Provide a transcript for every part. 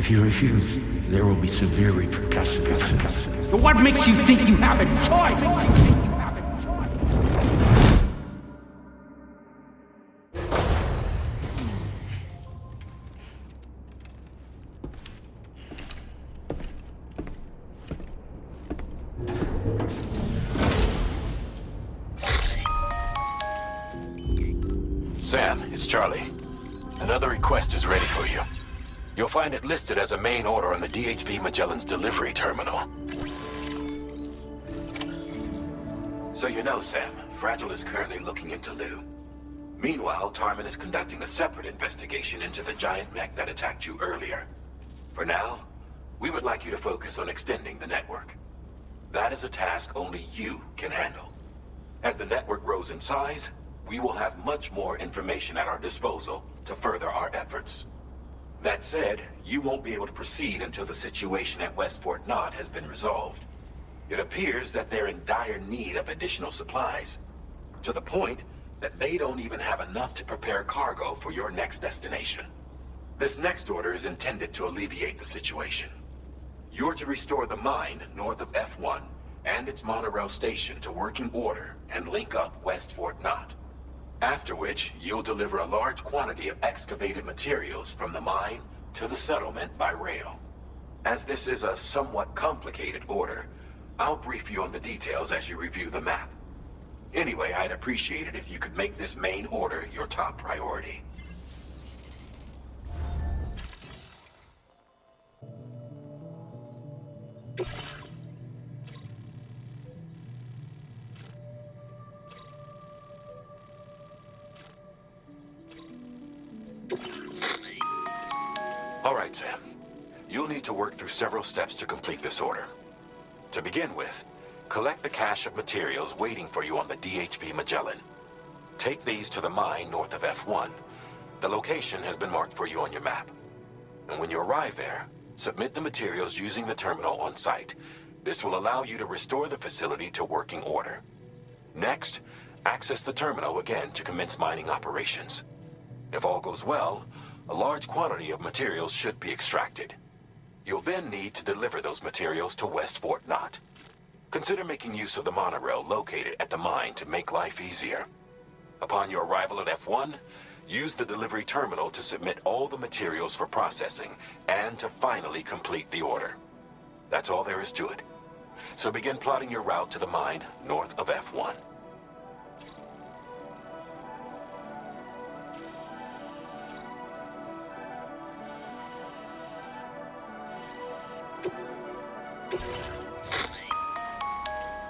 If you refuse, there will be severe repercussions. But what makes you think you have a choice? Sam, it's Charlie. Another request is ready for you. You'll find it listed as a main order on the DHV Magellan's delivery terminal. So you know, Sam, Fragile is currently looking into Lou. Meanwhile, Tarman is conducting a separate investigation into the giant mech that attacked you earlier. For now, we would like you to focus on extending the network. That is a task only you can handle. As the network grows in size, we will have much more information at our disposal to further our efforts. That said, you won't be able to proceed until the situation at West Fort Knott has been resolved. It appears that they're in dire need of additional supplies, to the point that they don't even have enough to prepare cargo for your next destination. This next order is intended to alleviate the situation. You're to restore the mine north of F1 and its monorail station to working order and link up West Fort Knott. After which, you'll deliver a large quantity of excavated materials from the mine to the settlement by rail. As this is a somewhat complicated order, I'll brief you on the details as you review the map. Anyway, I'd appreciate it if you could make this main order your top priority. All right, Sam. You'll need to work through several steps to complete this order. To begin with, collect the cache of materials waiting for you on the DHV Magellan. Take these to the mine north of F1. The location has been marked for you on your map. And when you arrive there, submit the materials using the terminal on site. This will allow you to restore the facility to working order. Next, access the terminal again to commence mining operations. If all goes well, a large quantity of materials should be extracted. You'll then need to deliver those materials to West Fort Knott. Consider making use of the monorail located at the mine to make life easier. Upon your arrival at F1, use the delivery terminal to submit all the materials for processing and to finally complete the order. That's all there is to it. So begin plotting your route to the mine north of F1.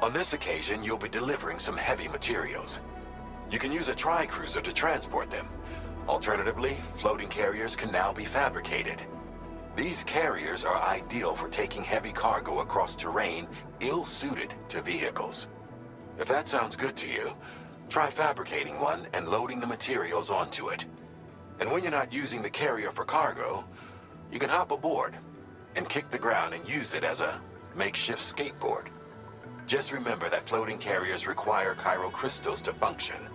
On this occasion, you'll be delivering some heavy materials. You can use a tri-cruiser to transport them. Alternatively, floating carriers can now be fabricated. These carriers are ideal for taking heavy cargo across terrain ill-suited to vehicles. If that sounds good to you, try fabricating one and loading the materials onto it. And when you're not using the carrier for cargo, you can hop aboard and kick the ground and use it as a makeshift skateboard. Just remember that floating carriers require chiral crystals to function,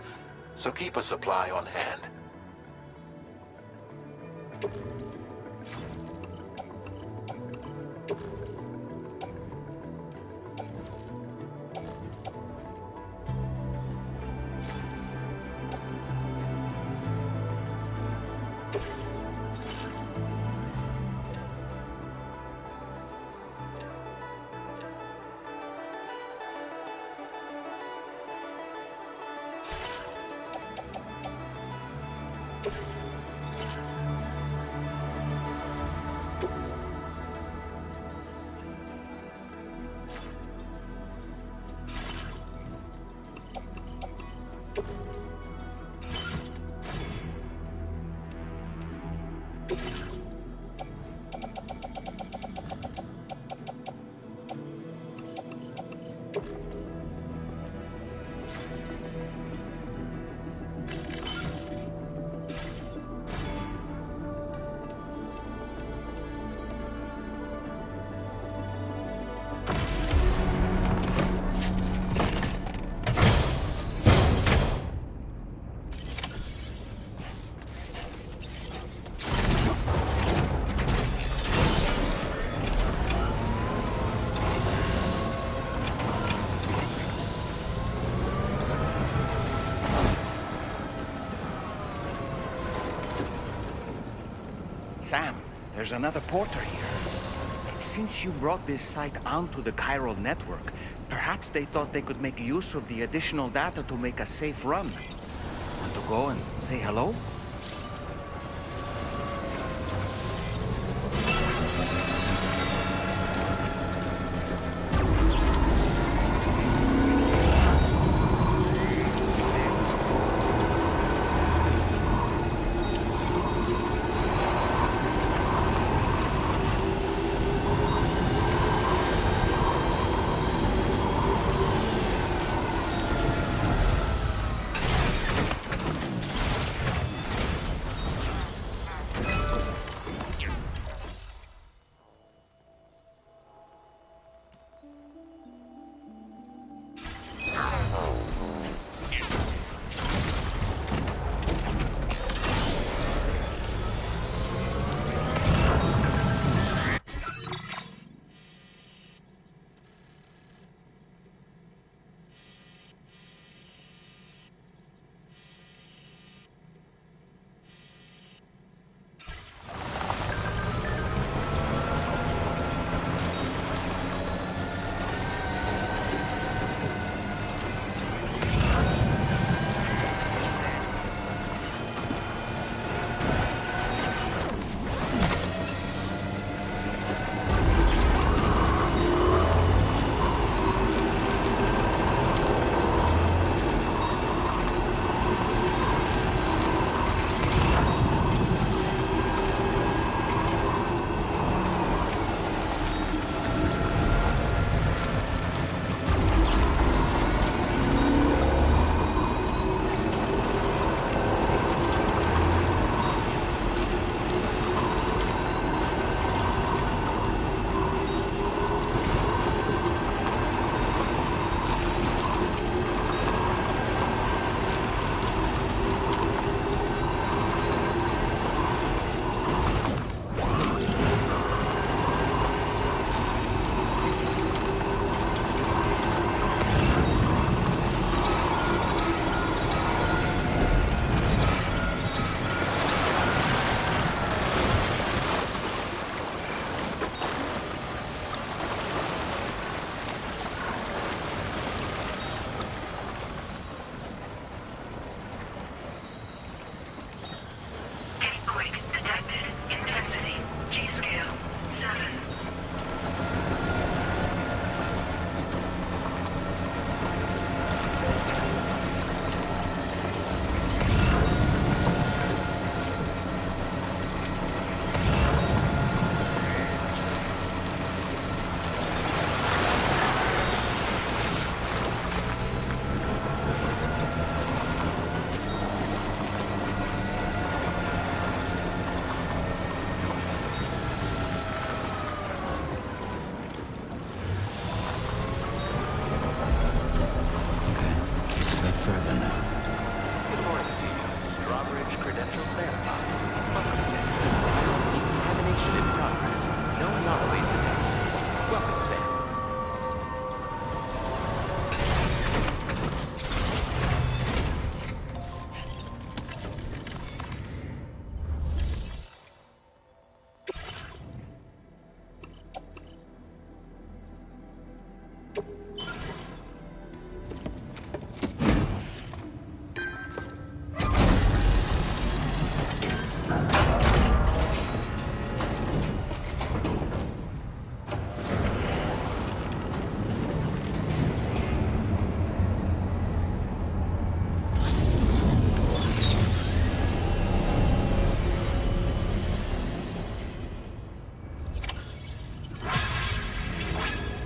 so keep a supply on hand. Sam, there's another porter here. Since you brought this site onto the chiral network, perhaps they thought they could make use of the additional data to make a safe run. Want to go and say hello?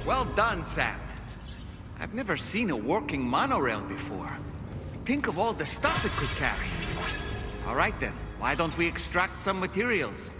Well done, Sam. I've never seen a working monorail before. Think of all the stuff it could carry. All right then, why don't we extract some materials?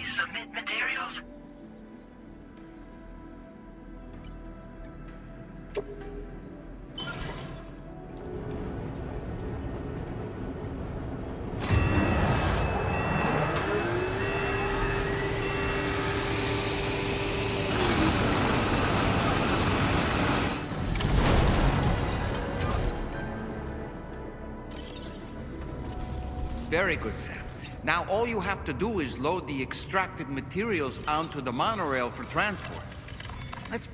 Please submit materials. Very good, Sam. Now all you have to do is load the extracted materials onto the monorail for transport. Let's...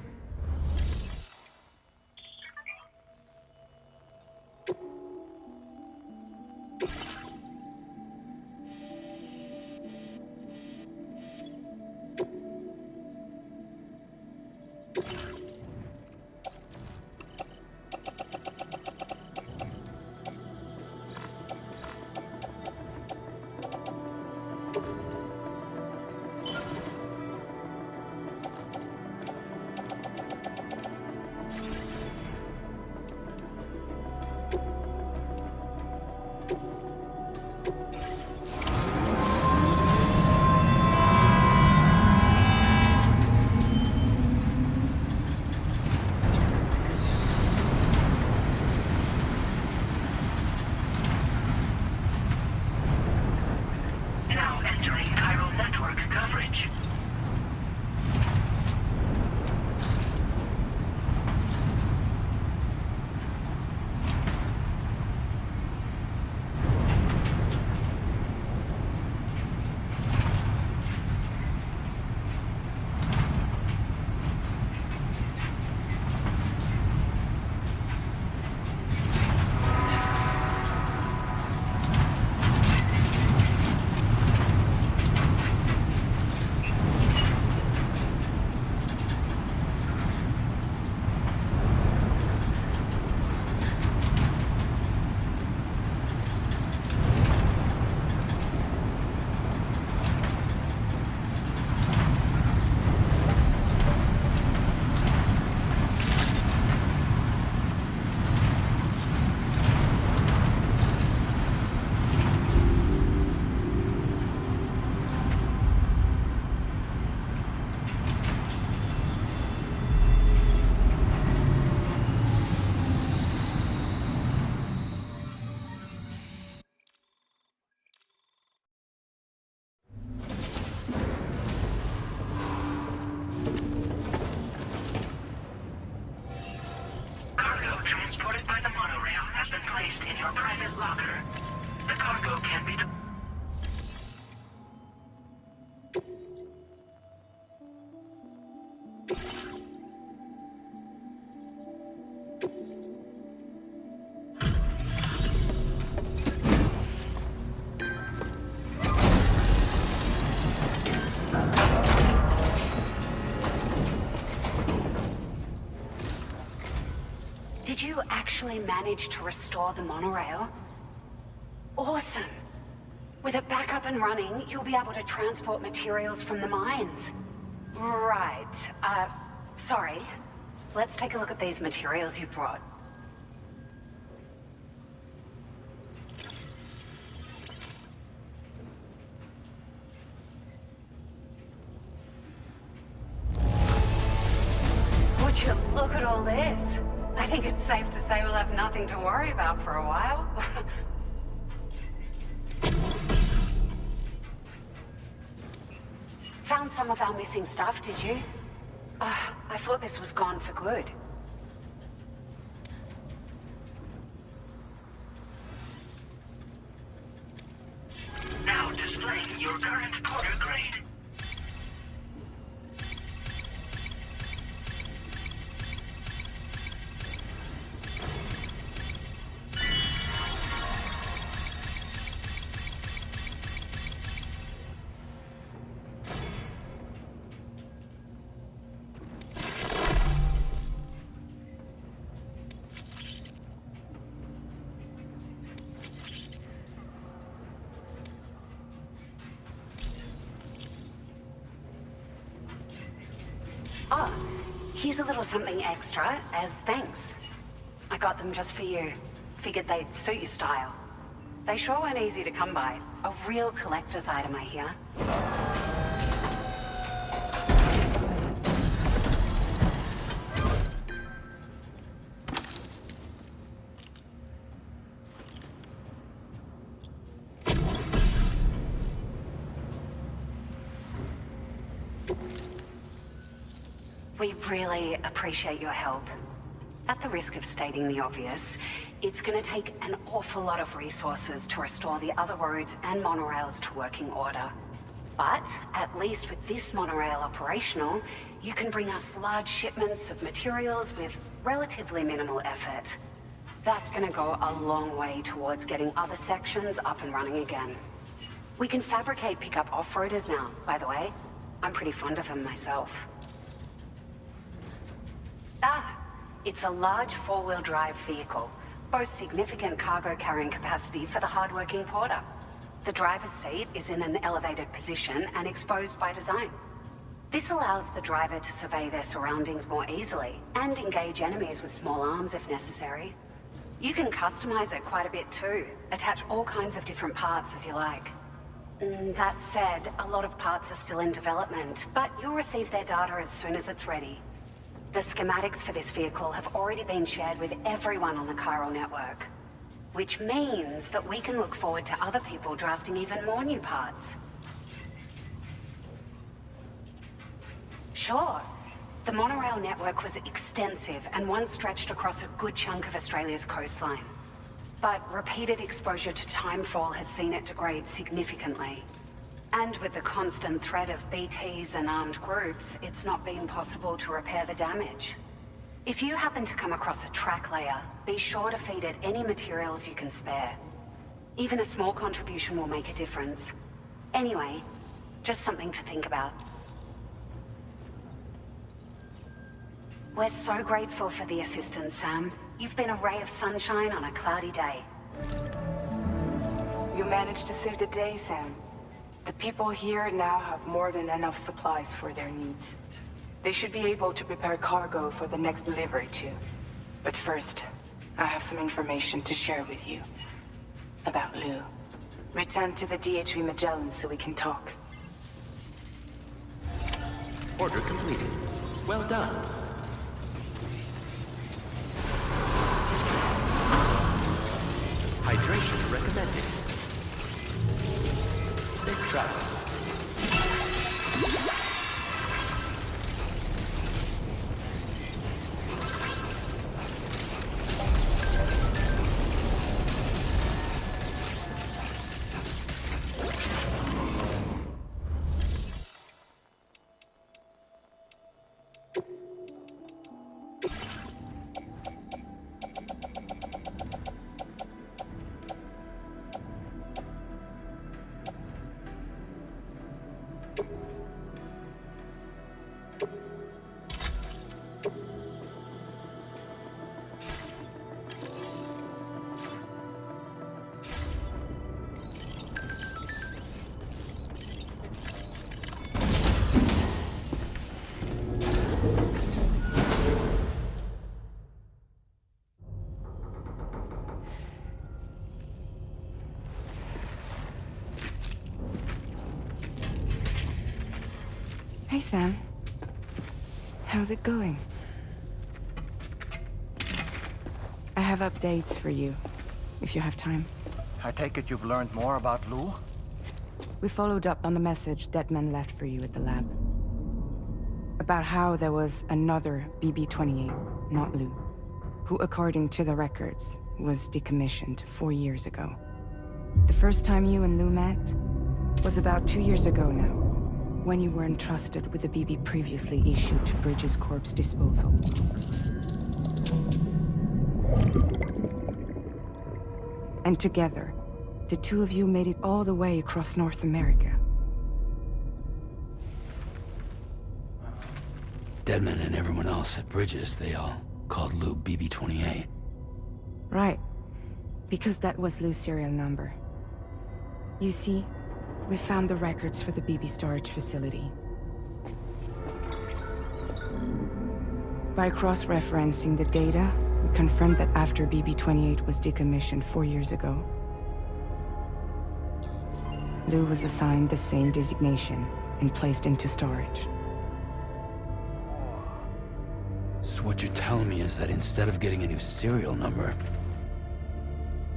Did you actually manage to restore the monorail? Awesome! With it back up and running, you'll be able to transport materials from the mines. Right. Sorry. Let's take a look at these materials you brought. Would you look at all this? I think it's safe to say we'll have nothing to worry about for a while. Found some of our missing stuff, did you? I thought this was gone for good. Now displaying your current porter grade. Oh, here's a little something extra as thanks. I got them just for you. Figured they'd suit your style. They sure weren't easy to come by. A real collector's item, I hear. We really appreciate your help. At the risk of stating the obvious, it's gonna take an awful lot of resources to restore the other roads and monorails to working order. But, at least with this monorail operational, you can bring us large shipments of materials with relatively minimal effort. That's gonna go a long way towards getting other sections up and running again. We can fabricate pickup off-roaders now, by the way. I'm pretty fond of them myself. It's a large four-wheel drive vehicle, boasts significant cargo carrying capacity for the hard-working porter. The driver's seat is in an elevated position and exposed by design. This allows the driver to survey their surroundings more easily and engage enemies with small arms if necessary. You can customize it quite a bit too, attach all kinds of different parts as you like. That said, a lot of parts are still in development, but you'll receive their data as soon as it's ready. The schematics for this vehicle have already been shared with everyone on the chiral network, which means that we can look forward to other people drafting even more new parts. Sure. The monorail network was extensive and once stretched across a good chunk of Australia's coastline. But repeated exposure to timefall has seen it degrade significantly. And with the constant threat of BTs and armed groups, it's not been possible to repair the damage. If you happen to come across a track layer, be sure to feed it any materials you can spare. Even a small contribution will make a difference. Anyway, just something to think about. We're so grateful for the assistance, Sam. You've been a ray of sunshine on a cloudy day. You managed to save the day, Sam. The people here now have more than enough supplies for their needs. They should be able to prepare cargo for the next delivery too. But first, I have some information to share with you. About Lou. Return to the DHV Magellan so we can talk. Order completed. Well done. Hydration recommended. Safe travels. Hey, Sam. How's it going? I have updates for you, if you have time. I take it you've learned more about Lou? We followed up on the message Deadman left for you at the lab. About how there was another BB-28, not Lou, who, according to the records, was decommissioned 4 years ago. The first time you and Lou met was about 2 years ago now, when you were entrusted with the BB previously issued to Bridges Corp's disposal. And together, the two of you made it all the way across North America. Deadman and everyone else at Bridges, they all called Lou BB-28. Right. Because that was Lou's serial number. You see, we found the records for the BB storage facility. By cross-referencing the data, we confirmed that after BB-28 was decommissioned 4 years ago, Lou was assigned the same designation and placed into storage. So what you're telling me is that instead of getting a new serial number,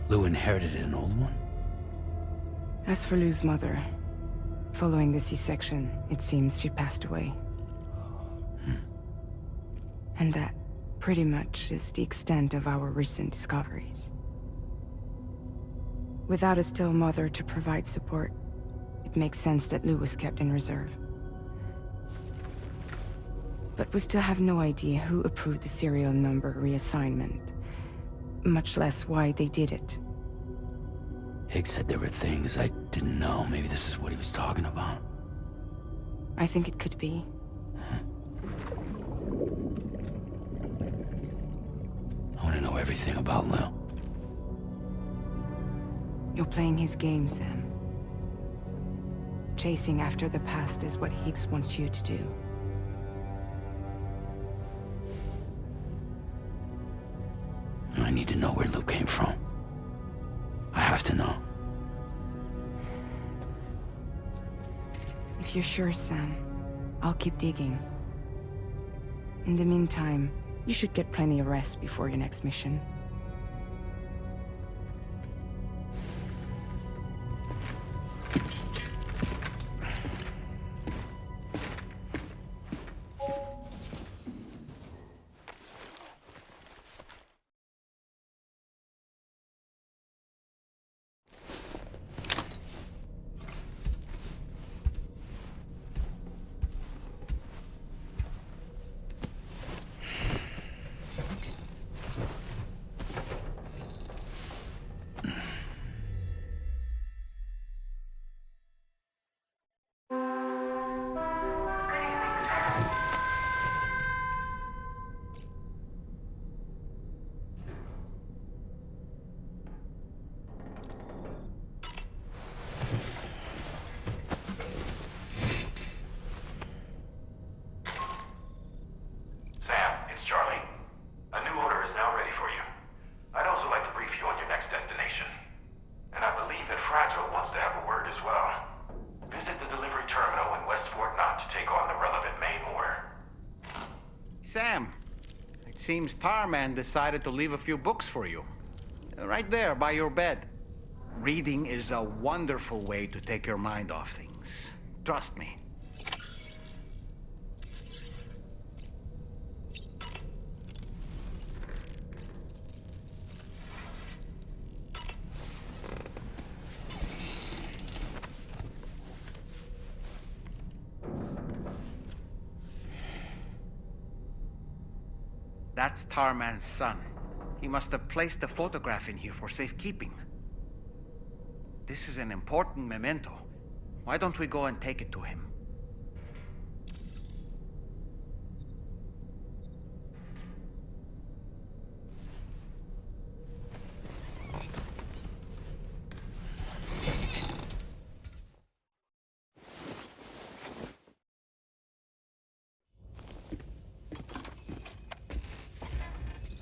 Lou inherited an old one? As for Lou's mother, following the C-section, it seems she passed away. And that pretty much is the extent of our recent discoveries. Without a still mother to provide support, it makes sense that Lou was kept in reserve. But we still have no idea who approved the serial number reassignment, much less why they did it. Higgs said there were things I didn't know. Maybe this is what he was talking about. I think it could be. I want to know everything about Lou. You're playing his game, Sam. Chasing after the past is what Higgs wants you to do. I need to know where Lou came from. I have to know. If you're sure, Sam, I'll keep digging. In the meantime, you should get plenty of rest before your next mission. Sam, it seems Tarman decided to leave a few books for you. Right there, by your bed. Reading is a wonderful way to take your mind off things. Trust me. That's Tarman's son. He must have placed a photograph in here for safekeeping. This is an important memento. Why don't we go and take it to him?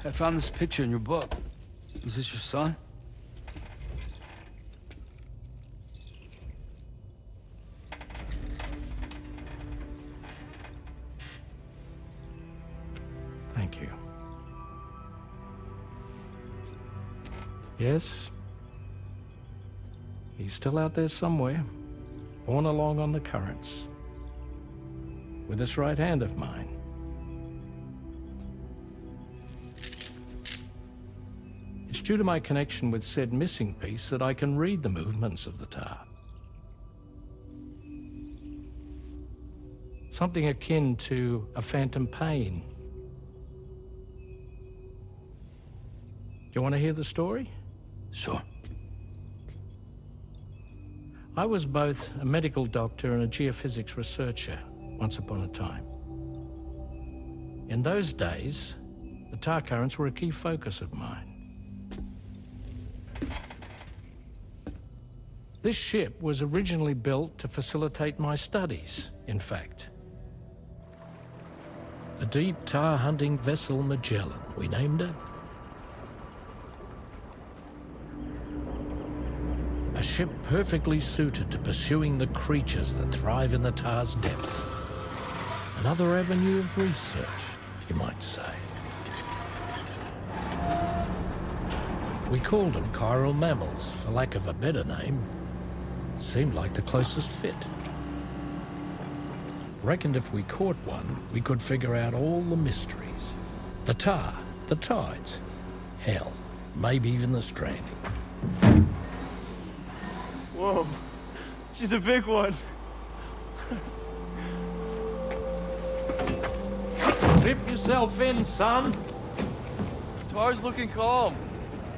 I found this picture in your book. Is this your son? Thank you. Yes. He's still out there somewhere, borne along on the currents. With this right hand of mine. It's due to my connection with said missing piece that I can read the movements of the tar. Something akin to a phantom pain. Do you want to hear the story? Sure. I was both a medical doctor and a geophysics researcher once upon a time. In those days, the tar currents were a key focus of mine. This ship was originally built to facilitate my studies, in fact. The deep tar hunting vessel Magellan, we named it. A ship perfectly suited to pursuing the creatures that thrive in the tar's depths. Another avenue of research, you might say. We called them chiral mammals, for lack of a better name. Seemed like the closest fit. Reckoned if we caught one, we could figure out all the mysteries. The tar, the tides, hell, maybe even the stranding. Whoa, she's a big one. Strip yourself in, son. Tar's looking calm.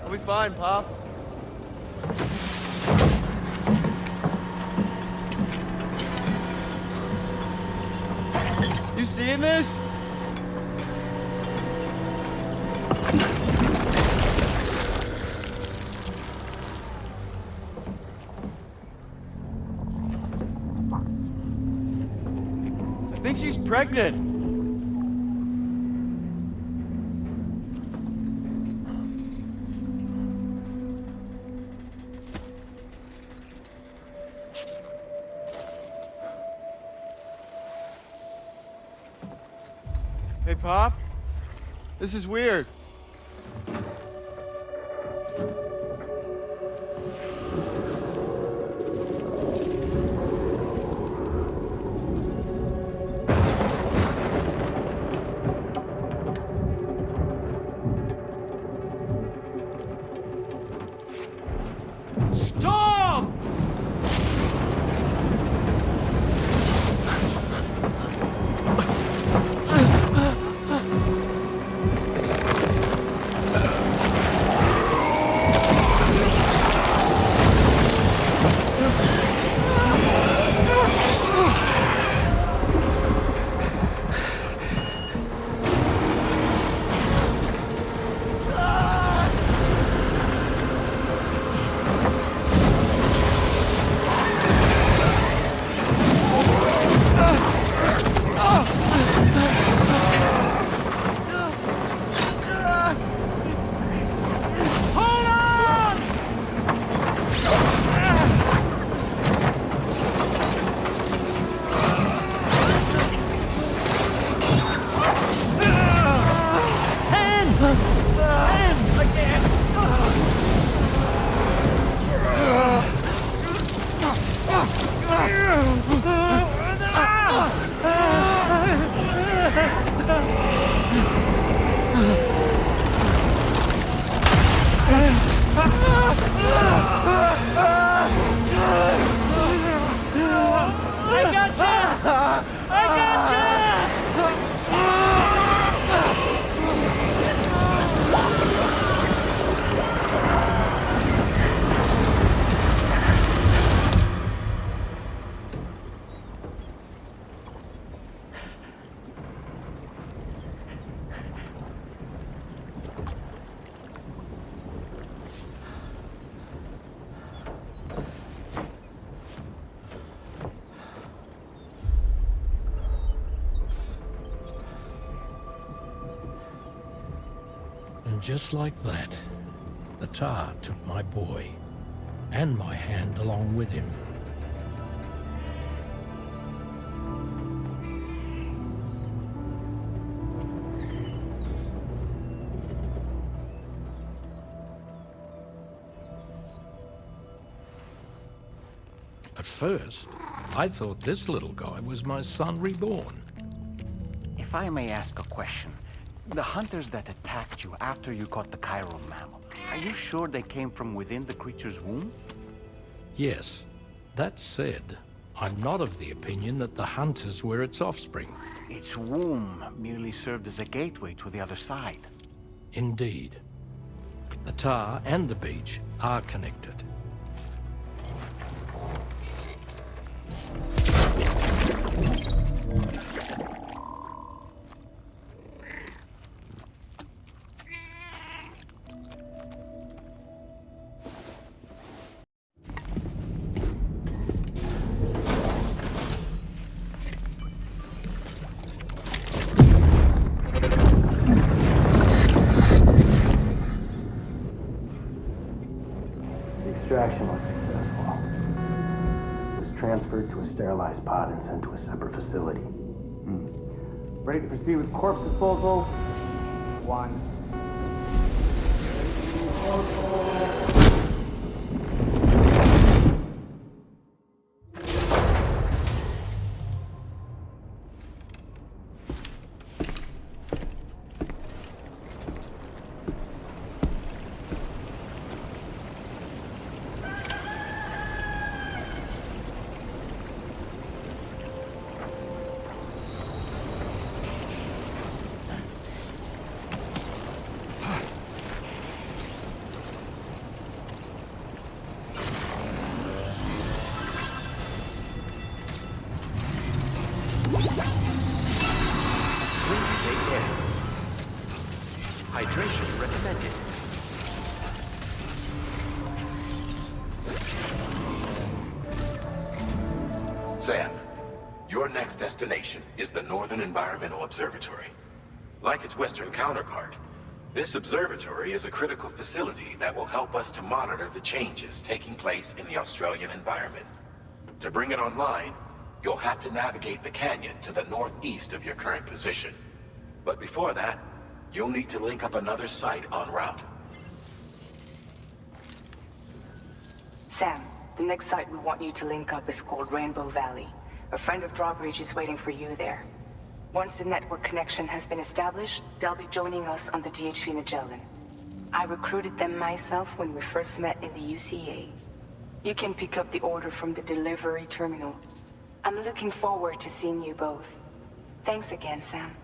I'll be fine, Pop. You seeing this? I think she's pregnant. Hey, Pop. This is weird. Storm! And just like that, the tar took my boy, and my hand along with him. At first, I thought this little guy was my son reborn. If I may ask a question, the hunters that attacked you after you caught the chiral mammal, are you sure they came from within the creature's womb? Yes. That said, I'm not of the opinion that the hunters were its offspring. Its womb merely served as a gateway to the other side. Indeed. The tar and the beach are connected. Extraction was successful. It was transferred to a sterilized pod and sent to a separate facility. Ready to proceed with corpse disposal? 1. Sam, your next destination is the Northern Environmental Observatory. Like its Western counterpart, this observatory is a critical facility that will help us to monitor the changes taking place in the Australian environment. To bring it online, you'll have to navigate the canyon to the northeast of your current position. But before that, you'll need to link up another site en route. Sam, the next site we want you to link up is called Rainbow Valley. A friend of Drawbridge is waiting for you there. Once the network connection has been established, they'll be joining us on the DHV Magellan. I recruited them myself when we first met in the UCA. You can pick up the order from the delivery terminal. I'm looking forward to seeing you both. Thanks again, Sam.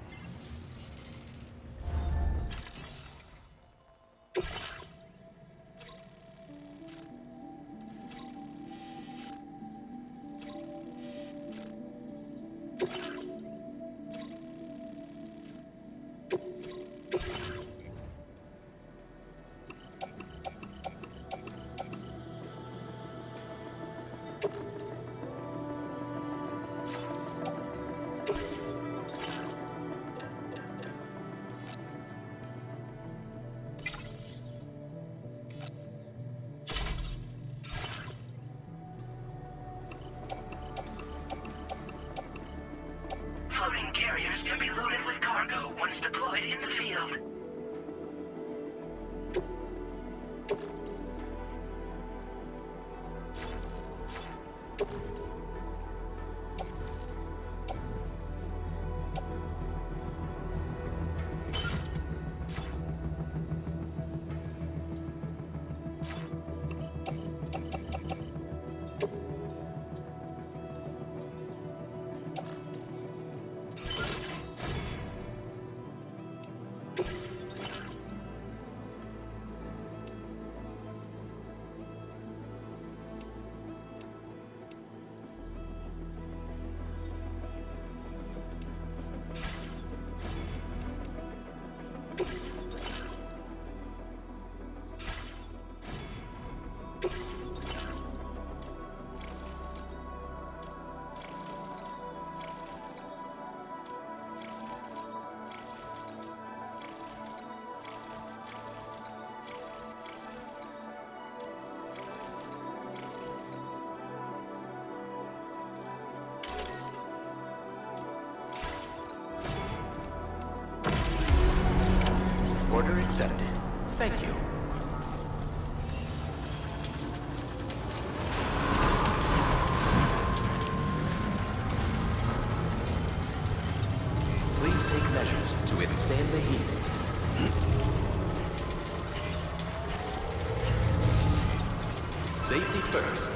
Floating carriers can be loaded with cargo once deployed in the field. Order accepted. Thank you. Please take measures to withstand the heat. Safety first.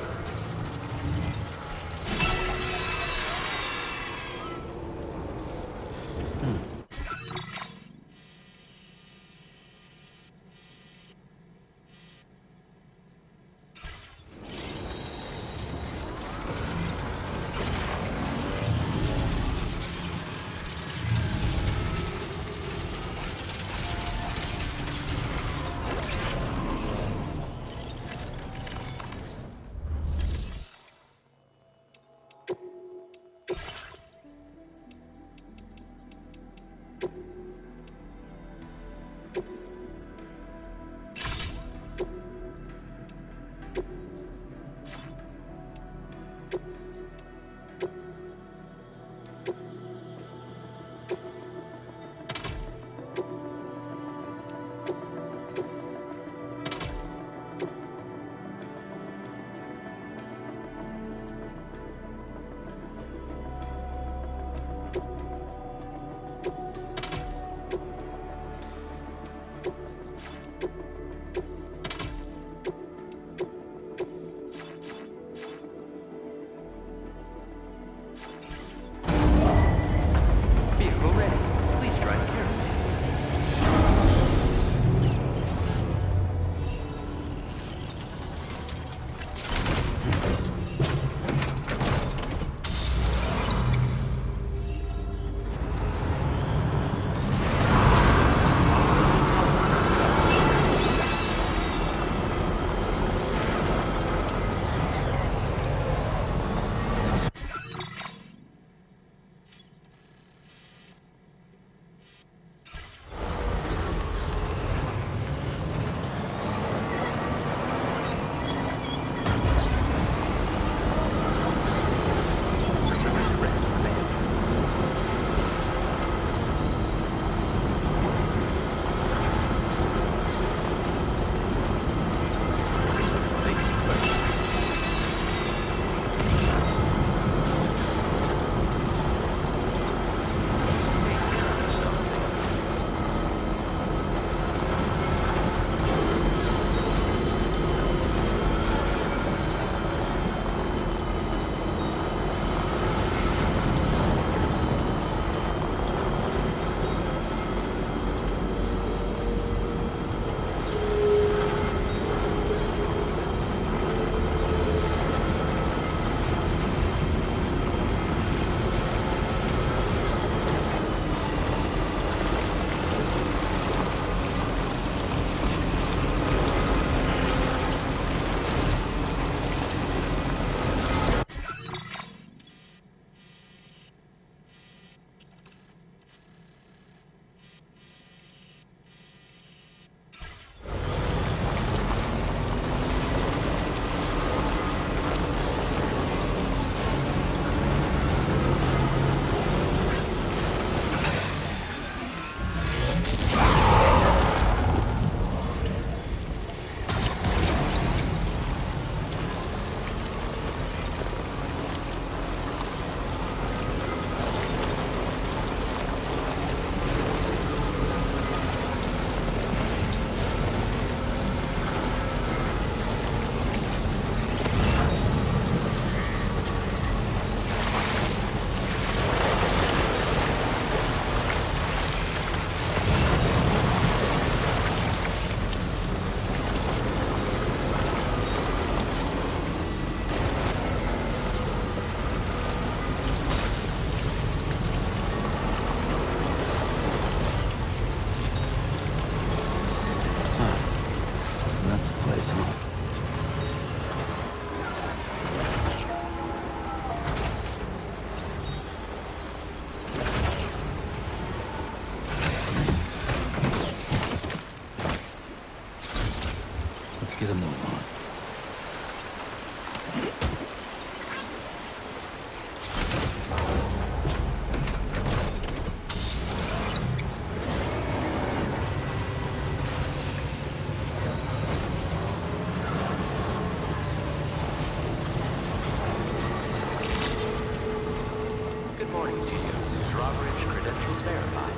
reporting to you. Drawbridge credentials verified.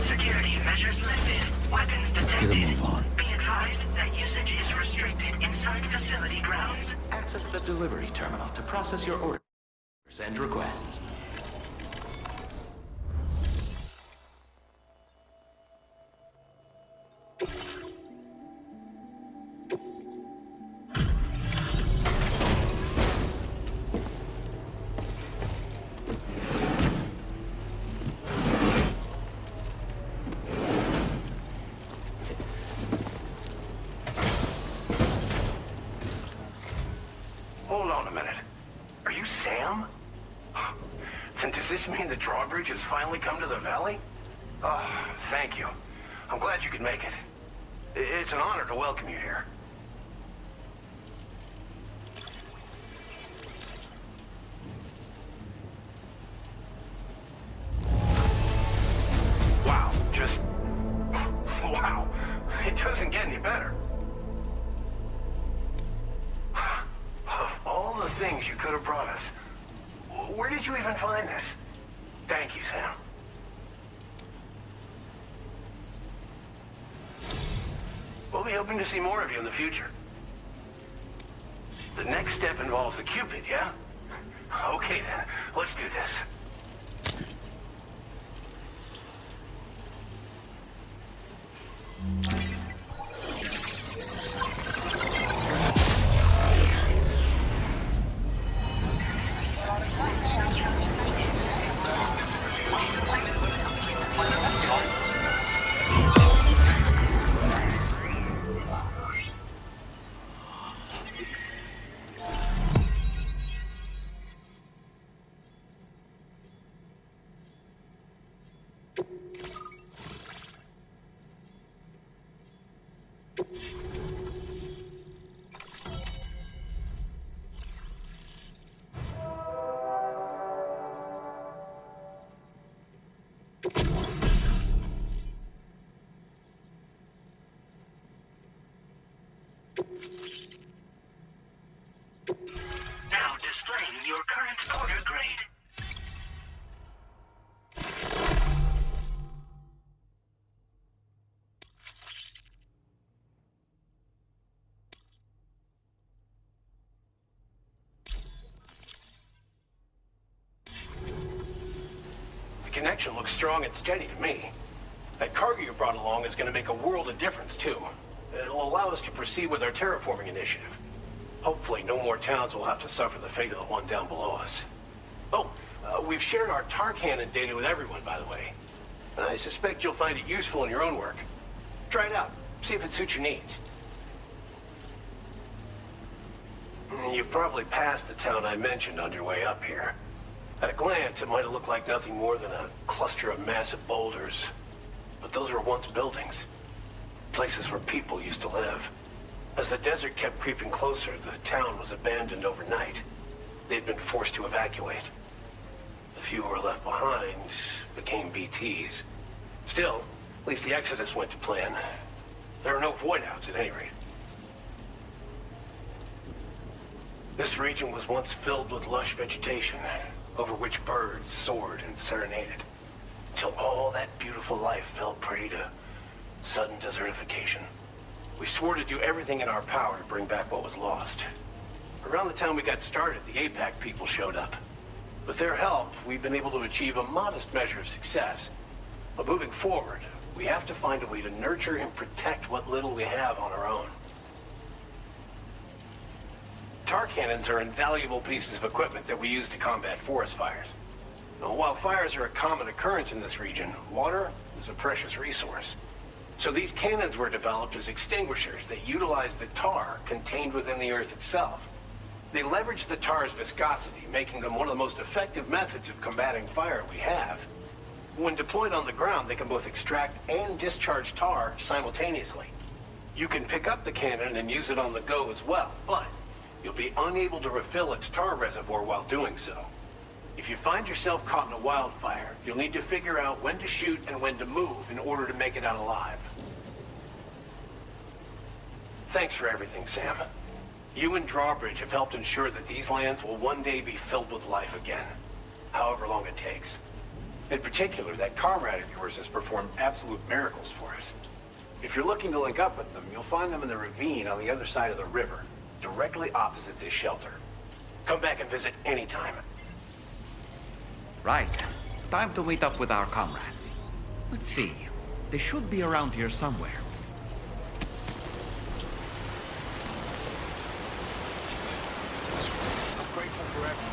Security measures lifted. Weapons detected. Get a move on. Be advised that usage is restricted inside facility grounds. Access the delivery terminal to process your orders and requests. Hold on a minute. Are you Sam? Then does this mean the drawbridge has finally come to the valley? Oh, thank you. I'm glad you could make it. It's an honor to welcome you here. Wow, just... wow. It doesn't get any better. Of all the things you could have brought us, where did you even find this? Thank you, Sam. We'll be hoping to see more of you in the future. The next step involves the Cupid, yeah? Okay then, let's do this. Now displaying your current order grade. The connection looks strong and steady to me. That cargo you brought along is going to make a world of difference, too. It'll allow us to proceed with our terraforming initiative. Hopefully, no more towns will have to suffer the fate of the one down below us. Oh, we've shared our tar cannon data with everyone, by the way. I suspect you'll find it useful in your own work. Try it out. See if it suits your needs. You probably passed the town I mentioned on your way up here. At a glance, it might have looked like nothing more than a cluster of massive boulders. But those were once buildings. Places where people used to live. As the desert kept creeping closer, the town was abandoned overnight. They'd been forced to evacuate. The few who were left behind became BTs. Still, at least the exodus went to plan. There are no void-outs at any rate. This region was once filled with lush vegetation, over which birds soared and serenaded, until all that beautiful life fell prey to sudden desertification. We swore to do everything in our power to bring back what was lost. Around the time we got started, the APAC people showed up. With their help, we've been able to achieve a modest measure of success. But moving forward, we have to find a way to nurture and protect what little we have on our own. Tar cannons are invaluable pieces of equipment that we use to combat forest fires. Now, while fires are a common occurrence in this region, water is a precious resource. So these cannons were developed as extinguishers that utilize the tar contained within the earth itself. They leverage the tar's viscosity, making them one of the most effective methods of combating fire we have. When deployed on the ground, they can both extract and discharge tar simultaneously. You can pick up the cannon and use it on the go as well, but you'll be unable to refill its tar reservoir while doing so. If you find yourself caught in a wildfire, you'll need to figure out when to shoot and when to move in order to make it out alive. Thanks for everything, Sam. You and Drawbridge have helped ensure that these lands will one day be filled with life again. however long it takes. In particular, that comrade of yours has performed absolute miracles for us. If you're looking to link up with them, you'll find them in the ravine on the other side of the river, directly opposite this shelter. Come back and visit anytime. Right. Time to meet up with our comrade. Let's see. They should be around here somewhere. I'm grateful for everything.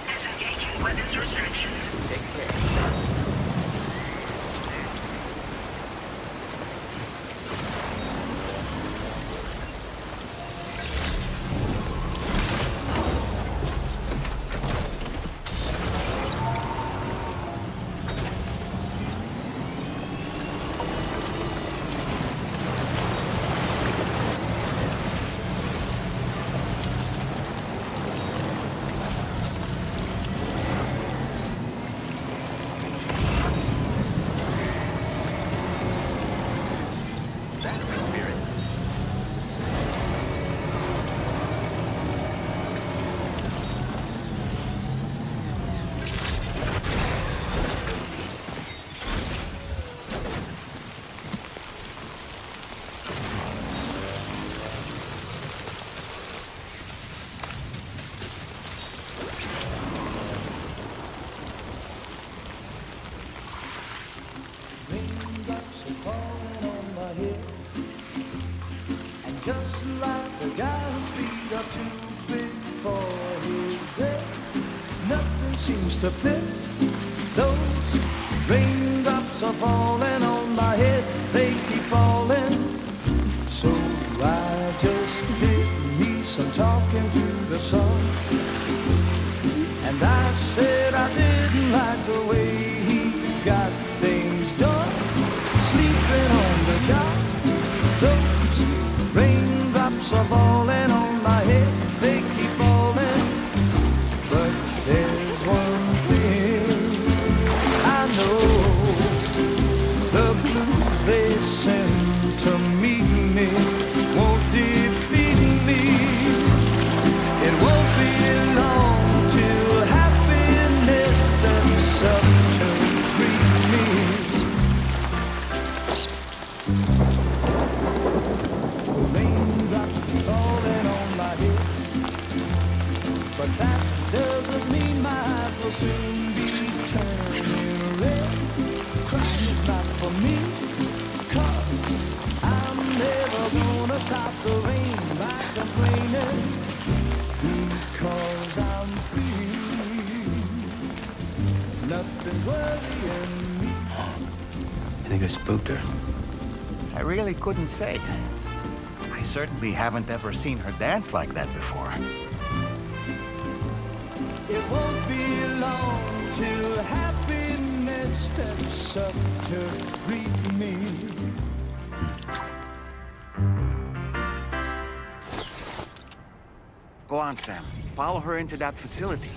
Disengaging weapons restrictions. Take care. Just like the guy whose feet are too big for his bed, nothing seems to fit. Those raindrops are falling on my head, they keep falling. So I just did me some talking to the sun, and I said I didn't like the way he got things done, sleeping on the job. Those raindrops are falling on my head, they keep falling. But there's one thing I know, the blues they send to meet me won't defeat me. It won't be long till happiness steps up to greet me. But that doesn't mean my eyes will soon be turning red. Crying is not for me, 'cause I'm never gonna stop the rain by complaining, because I'm free. Nothing's worrying me. I think I spooked her. I really couldn't say. I certainly haven't ever seen her dance like that before. It won't be long till happiness steps up to greet me. Go on, Sam. Follow her into that facility.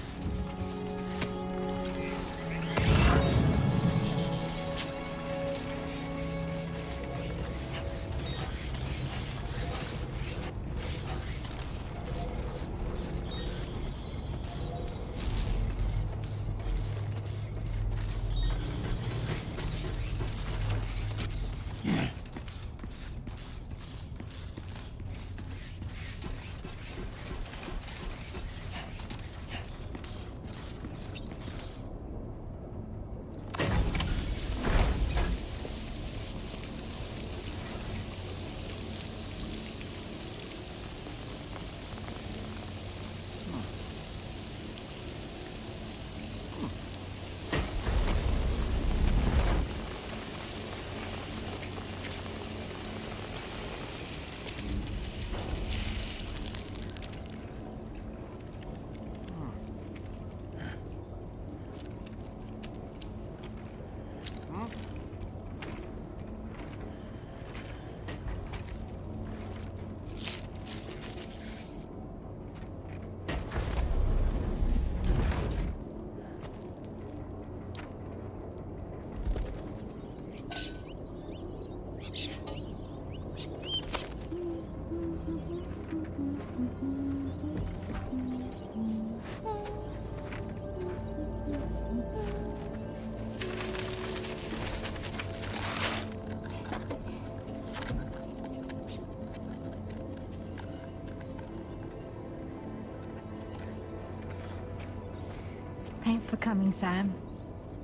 Thanks for coming, Sam.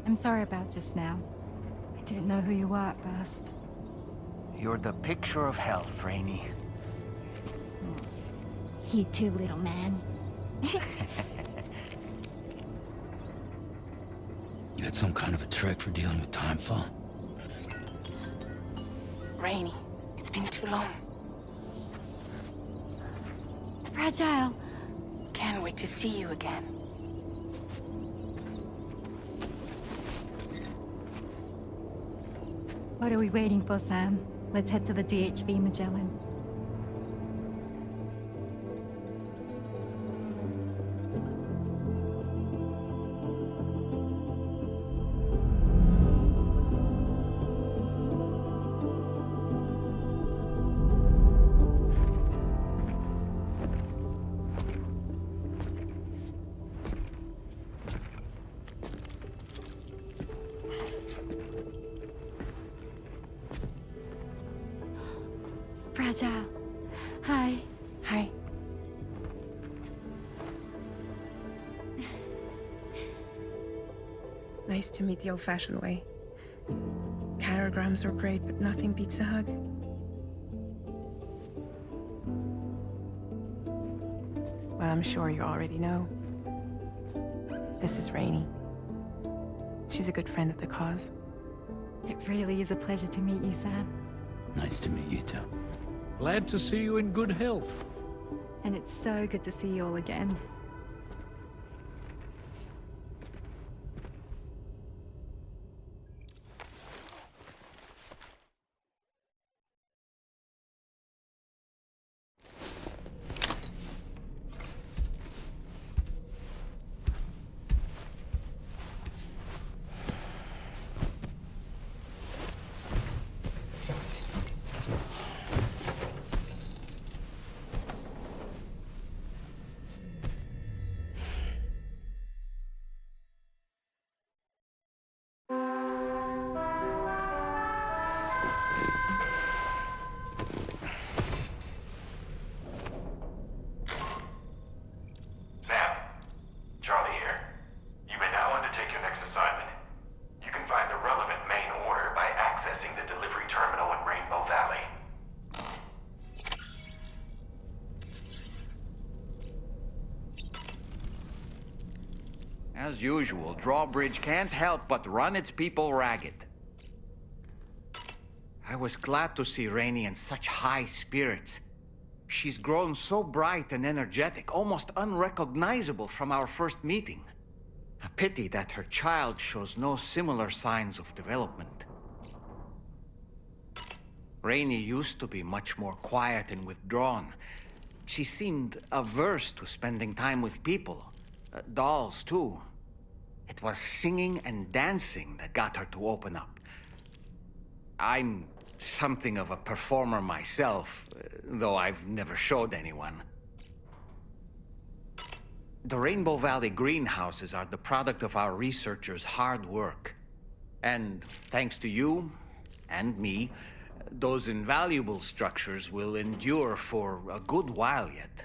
I'm sorry about just now. I didn't know who you were at first. You're the picture of health, Rainey. You too, little man. You had some kind of a trick for dealing with time fall? Rainey, it's been too long. Fragile. Can't wait to see you again. What are we waiting for, Sam? Let's head to the DHV Magellan. Fragile. Hi. Hi. Nice to meet the old-fashioned way. Carograms are great, but nothing beats a hug. Well, I'm sure you already know. This is Rainey. She's a good friend of the cause. It really is a pleasure to meet you, Sam. Nice to meet you too. Glad to see you in good health. And it's so good to see you all again. As usual, Drawbridge can't help but run its people ragged. I was glad to see Rainey in such high spirits. She's grown so bright and energetic, almost unrecognizable from our first meeting. A pity that her child shows no similar signs of development. Rainey used to be much more quiet and withdrawn. She seemed averse to spending time with people. Dolls, too. It was singing and dancing that got her to open up. I'm something of a performer myself, though I've never showed anyone. The Rainbow Valley greenhouses are the product of our researchers' hard work. And thanks to you and me, those invaluable structures will endure for a good while yet.